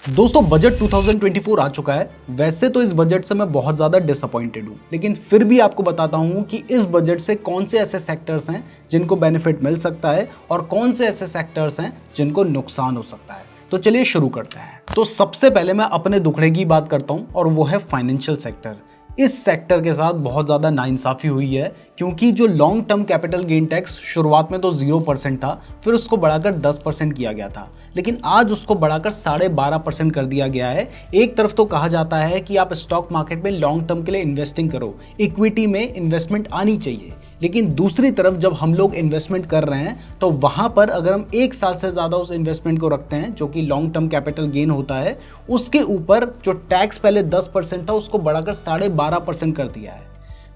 दोस्तों बजट 2024 आ चुका है। वैसे तो इस बजट से मैं बहुत ज़्यादा डिसअपॉइंटेड हूँ, लेकिन फिर भी आपको बताता हूँ कि इस बजट से कौन से ऐसे सेक्टर्स हैं जिनको बेनिफिट मिल सकता है और कौन से ऐसे सेक्टर्स हैं जिनको नुकसान हो सकता है। तो चलिए शुरू करते हैं। तो सबसे पहले मैं अपने दुखड़े की बात करता हूँ और वो है फाइनेंशियल सेक्टर। इस सेक्टर के साथ बहुत ज़्यादा नाइंसाफ़ी हुई है, क्योंकि जो long term capital gain tax शुरुआत में तो 0% था, फिर उसको बढ़ाकर 10% किया गया था, लेकिन आज उसको बढ़ाकर 12.5% कर दिया गया है। एक तरफ तो कहा जाता है कि आप स्टॉक मार्केट में लॉन्ग टर्म के लिए इन्वेस्टिंग करो, इक्विटी में इन्वेस्टमेंट आनी चाहिए, लेकिन दूसरी तरफ जब हम लोग इन्वेस्टमेंट कर रहे हैं तो वहाँ पर अगर हम 1 साल से ज़्यादा उस इन्वेस्टमेंट को रखते हैं, जो कि लॉन्ग टर्म कैपिटल गेन होता है, उसके ऊपर जो टैक्स पहले 10% था उसको बढ़ाकर 12.5% कर दिया है।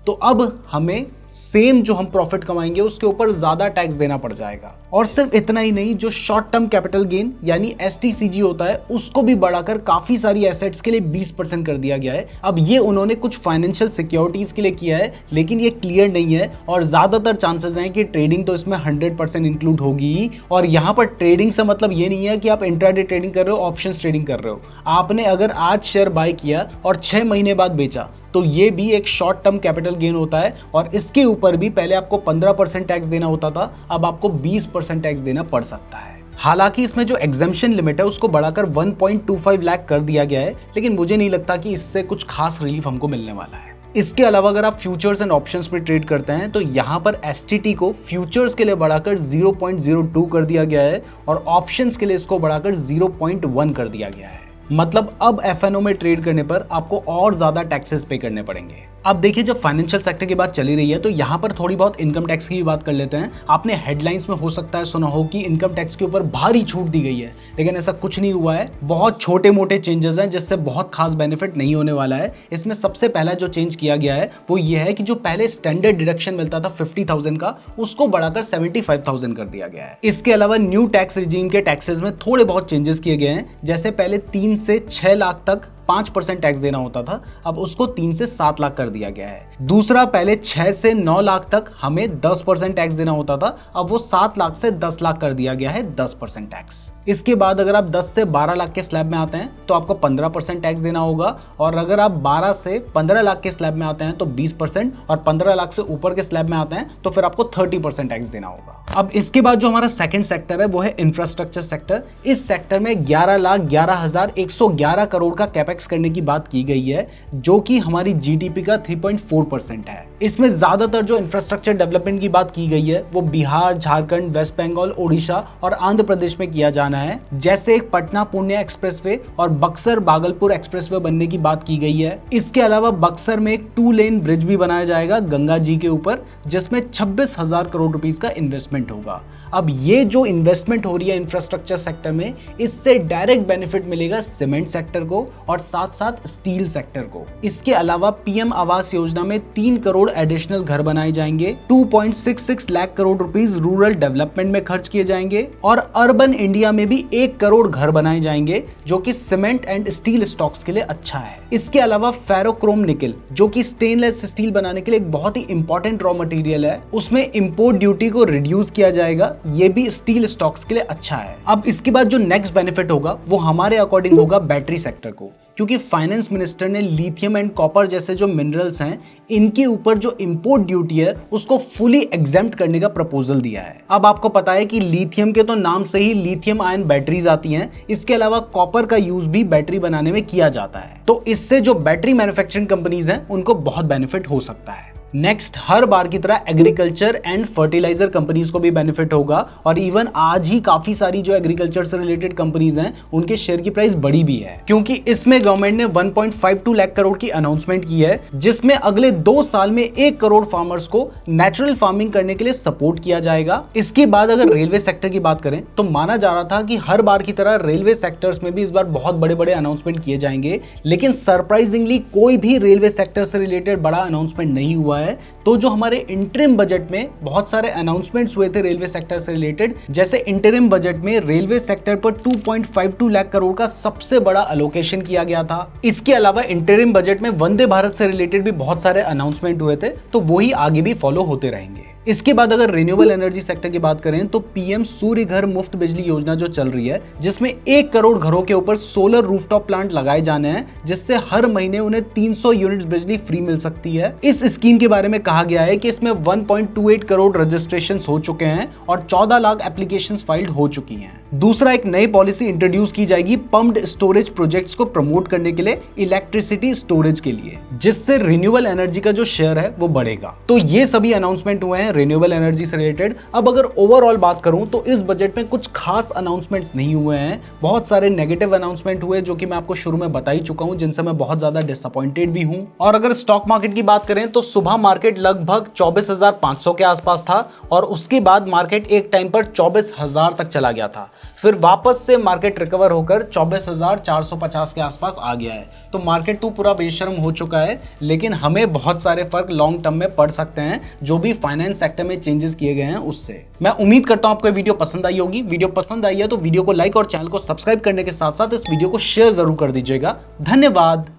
तो अब हमें सेम जो हम प्रॉफिट कमाएंगे उसके ऊपर ज़्यादा टैक्स देना पड़ जाएगा। और सिर्फ इतना ही नहीं, जो शॉर्ट टर्म कैपिटल गेन यानी STCG होता है उसको भी बढ़ाकर काफ़ी सारी एसेट्स के लिए 20% कर दिया गया है। अब ये उन्होंने कुछ फाइनेंशियल सिक्योरिटीज़ के लिए किया है, लेकिन ये क्लियर नहीं है और ज़्यादातर चांसेस हैं कि ट्रेडिंग तो इसमें 100% इंक्लूड होगी। और यहाँ पर ट्रेडिंग से मतलब ये नहीं है कि आप इंट्राडे ट्रेडिंग कर रहे हो, ऑप्शंस ट्रेडिंग कर रहे हो। आपने अगर आज शेयर बाय किया और 6 महीने बाद बेचा तो ये भी एक शॉर्ट टर्म कैपिटल गेन होता है, और इसके ऊपर भी पहले आपको 15% टैक्स देना होता था, अब आपको 20% टैक्स देना पड़ सकता है। हालांकि इसमें जो एग्जेम्पशन लिमिट है उसको बढ़ाकर 1.25 लाख कर दिया गया है, लेकिन मुझे नहीं लगता कि इससे कुछ खास रिलीफ हमको मिलने वाला है। इसके अलावा अगर आप फ्यूचर्स एंड ऑप्शंस में ट्रेड करते हैं तो यहाँ पर STT को फ्यूचर्स के लिए बढ़ाकर 0.02 कर दिया गया है और ऑप्शंस के लिए इसको बढ़ाकर 0.1 कर दिया गया है। मतलब अब FNO में ट्रेड करने पर आपको और ज़्यादा टैक्सेस पे करने पड़ेंगे। अब देखिए, जब फाइनेंशियल सेक्टर की बात चली रही है तो यहाँ पर थोड़ी बहुत इनकम टैक्स की भी बात कर लेते हैं। आपने हेडलाइंस में हो सकता है सुना हो कि इनकम टैक्स के ऊपर भारी छूट दी गई है, लेकिन ऐसा कुछ नहीं हुआ है। बहुत छोटे मोटे चेंजेस हैं जिससे बहुत खास बेनिफिट नहीं होने वाला है। इसमें सबसे पहला जो चेंज किया गया है वो ये है कि जो पहले स्टैंडर्ड डिडक्शन मिलता था 50,000 का, उसको बढ़ाकर 75,000 कर दिया गया है। इसके अलावा न्यू टैक्स रिजीम के टैक्सेस में थोड़े बहुत चेंजेस किए गए हैं। जैसे पहले 3 से 6 लाख तक 5% टैक्स देना होता था, अब उसको 3 से 7 लाख कर दिया गया है। दूसरा, पहले 6 से 9 लाख तक हमें 10% टैक्स देना होता था, अब वो 7 लाख से 10 लाख कर दिया गया है 10% टैक्स। इसके बाद अगर आप 10 से 12 लाख के स्लैब में आते हैं तो आपको 15% टैक्स देना होगा, और अगर आप 12 से 15 लाख के स्लैब में आते हैं तो 20%, और 15 लाख से ऊपर के स्लैब में आते हैं तो फिर आपको 30% टैक्स देना होगा। अब इसके बाद जो हमारा सेकंड सेक्टर है वो है इंफ्रास्ट्रक्चर सेक्टर। इस सेक्टर में 11,11,111 करोड़ का कैपेक्स करने की बात की गई है, जो कि हमारी GDP का 3.4% है। इसमें ज्यादातर जो इंफ्रास्ट्रक्चर डेवलपमेंट की बात की गई है वो बिहार, झारखंड, वेस्ट बंगाल, ओडिशा और आंध्र प्रदेश में किया जाना है। जैसे एक पटना पुणे एक्सप्रेसवे और बक्सर भागलपुर एक्सप्रेसवे बनने की बात की गई है। इसके अलावा बक्सर में एक 2 लेन ब्रिज भी बनाया जाएगा गंगा जी के ऊपर, जिसमें 26,000 करोड़ रुपीस का इन्वेस्टमेंट होगा। अब ये जो इन्वेस्टमेंट हो रही है इंफ्रास्ट्रक्चर सेक्टर में, इससे डायरेक्ट बेनिफिट मिलेगा सीमेंट सेक्टर को और साथ साथ स्टील सेक्टर को। इसके अलावा PM आवास योजना में 3 करोड़ एडिशनल घर बनाए जाएंगे, 2.66 lakh crore rupees rural development में खर्च किए जाएंगे, और अर्बन इंडिया में भी 1 करोड़ घर बनाए जाएंगे, जो कि सीमेंट एंड स्टील स्टॉक्स के लिए अच्छा है। इसके अलावा फेरोक्रोम निकल, जो कि स्टेनलेस स्टील बनाने के लिए एक बहुत ही इंपॉर्टेंट रॉ मटेरियल है, उसमें इंपोर्ट ड्यूटी को रिड्यूस किया जाएगा। ये भी स्टील स्टॉक्स के लिए अच्छा है। अब इसके बाद जो नेक्स्ट बेनिफिट होगा वो हमारे अकॉर्डिंग होगा बैटरी सेक्टर को, क्योंकि फाइनेंस मिनिस्टर ने लिथियम एंड कॉपर जैसे जो मिनरल्स हैं इनके ऊपर जो इंपोर्ट ड्यूटी है उसको फुली एग्जेम्प्ट करने का प्रपोजल दिया है। अब आपको पता है कि लिथियम के तो नाम से ही लिथियम आयन बैटरीज आती हैं। इसके अलावा कॉपर का यूज भी बैटरी बनाने में किया जाता है, तो इससे जो बैटरी मैन्युफैक्चरिंग कंपनीज हैं उनको बहुत बेनिफिट हो सकता है। नेक्स्ट, हर बार की तरह एग्रीकल्चर एंड फर्टिलाइजर कंपनीज को भी बेनिफिट होगा, और इवन आज ही काफी सारी जो एग्रीकल्चर से रिलेटेड कंपनीज हैं उनके शेयर की प्राइस बढ़ी भी है, क्योंकि इसमें गवर्नमेंट ने 1.52 लाख करोड़ की अनाउंसमेंट की है, जिसमें अगले 2 साल में 1 करोड़ फार्मर्स को नेचुरल फार्मिंग करने के लिए सपोर्ट किया जाएगा। इसके बाद अगर रेलवे सेक्टर की बात करें तो माना जा रहा था कि हर बार की तरह रेलवे सेक्टर्स में भी इस बार बहुत बड़े बड़े अनाउंसमेंट किए जाएंगे, लेकिन सरप्राइजिंगली कोई भी रेलवे सेक्टर से रिलेटेड बड़ा अनाउंसमेंट नहीं हुआ है। तो जो हमारे इंटरिम बजट में बहुत सारे अनाउंसमेंट्स हुए थे रेलवे सेक्टर से रिलेटेड, जैसे इंटरिम बजट में रेलवे सेक्टर पर 2.52 लाख करोड़ का सबसे बड़ा अलोकेशन किया गया था। इसके अलावा इंटरिम बजट में वंदे भारत से रिलेटेड भी बहुत सारे अनाउंसमेंट हुए थे, तो वही आगे भी फॉलो होते रहेंगे। इसके बाद अगर रिन्यूएबल एनर्जी सेक्टर की बात करें तो पीएम सूर्य घर मुफ्त बिजली योजना जो चल रही है, जिसमें 1 करोड़ घरों के ऊपर सोलर रूफटॉप प्लांट लगाए जाने हैं, जिससे हर महीने उन्हें 300 यूनिट्स बिजली फ्री मिल सकती है। इस स्कीम के बारे में कहा गया है कि इसमें 1.28 करोड़ रजिस्ट्रेशन हो चुके हैं और 14 लाख एप्लीकेशन फाइल्ड हो चुकी हैं। दूसरा, एक नई पॉलिसी इंट्रोड्यूस की जाएगी पम्प्ड स्टोरेज प्रोजेक्ट्स को प्रमोट करने के लिए, इलेक्ट्रिसिटी स्टोरेज के लिए, जिससे रिन्यूएबल एनर्जी का जो शेयर है वो बढ़ेगा। तो ये सभी अनाउंसमेंट हुए हैं रिन्यूएबल एनर्जी से रिलेटेड। अब अगर ओवरऑल बात करूं तो इस बजट में कुछ खास अनाउंसमेंट्स नहीं हुए हैं, बहुत सारे नेगेटिव अनाउंसमेंट हुए जो कि मैं आपको शुरू में बता ही चुका हूं, जिनसे मैं बहुत ज्यादा डिसअपॉइंटेड भी हूं। और अगर स्टॉक मार्केट की बात करें तो सुबह मार्केट लगभग 24,500 के आसपास था और उसके बाद मार्केट एक टाइम पर 24,000 तक चला गया था, फिर वापस से मार्केट रिकवर होकर 24,450 के आसपास आ गया है। तो मार्केट तो पूरा बेशर्म हो चुका है, लेकिन हमें बहुत सारे फर्क लॉन्ग टर्म में पड़ सकते हैं जो भी फाइनेंस सेक्टर में चेंजेस किए गए हैं उससे। मैं उम्मीद करता हूं आपको वीडियो पसंद आई होगी। वीडियो पसंद आई है तो वीडियो को लाइक और चैनल को सब्सक्राइब करने के साथ साथ इस वीडियो को शेयर जरूर कर दीजिएगा। धन्यवाद।